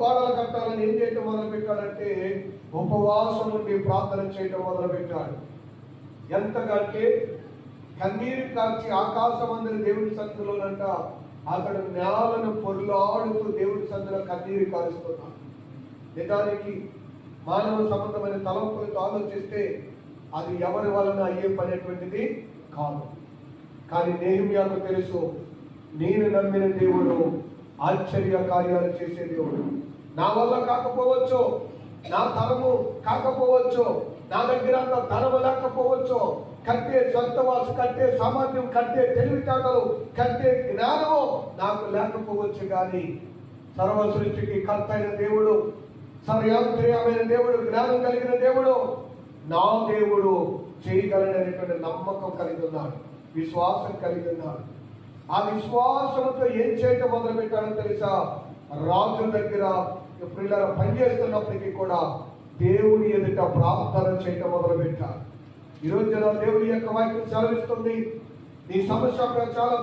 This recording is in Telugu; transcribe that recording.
గోడలు కట్టాలని ఏం చేయటం మొదలు పెట్టాడంటే ఉపవాసం నుండి ప్రార్థన చేయటం మొదలు పెట్టాడు. ఎంతకంటే కన్నీరు కాల్చి ఆకాశం అందరి దేవుడి సన్నిధిలోనంట అతడు నేలను పొర్లాడుతూ దేవుడి సన్నిధిలో కన్నీరు కాలుస్తున్నాడు. నిజానికి మానవ సంబంధమైన తలంపులతో ఆలోచిస్తే అది ఎవరి వలన అయ్యే పనేటువంటిది కాదు. కానీ నెహెమ్యాకు తెలుసు, నేను నమ్మిన దేవుడు ఆశ్చర్య కార్యాలు చేసే దేవుడు. నా వల్ల కాకపోవచ్చు, నా తరము కాకపోవచ్చు, నా దగ్గర అంత ధనము లేకపోవచ్చు, కట్టే సొంతవాసు, కట్టే సామర్థ్యం, కట్టే తెలివితేటలు, కట్టే జ్ఞానము నాకు లేకపోవచ్చు, కానీ సర్వ సృష్టికి కర్త అయిన దేవుడు, సర్యాంతర్యమైన దేవుడు, జ్ఞానం కలిగిన దేవుడు, నా దేవుడు చేయగలననేటువంటి నమ్మకం కలిగి ఉన్నాడు, విశ్వాసం కలిగి ఉన్నాడు. ఆ విశ్వాసంతో ఏం చేయటం మొదలు పెట్టారో తెలుసా? రాజు దగ్గర పిల్లలు పనిచేస్తున్నప్పటికీ కూడా దేవుని ఎదుట ప్రార్థన చేయటం మొదలు పెట్టారు. ఈరోజు దేవుని యొక్క వాక్యం సెలవిస్తుంది, నీ సమస్య చాలా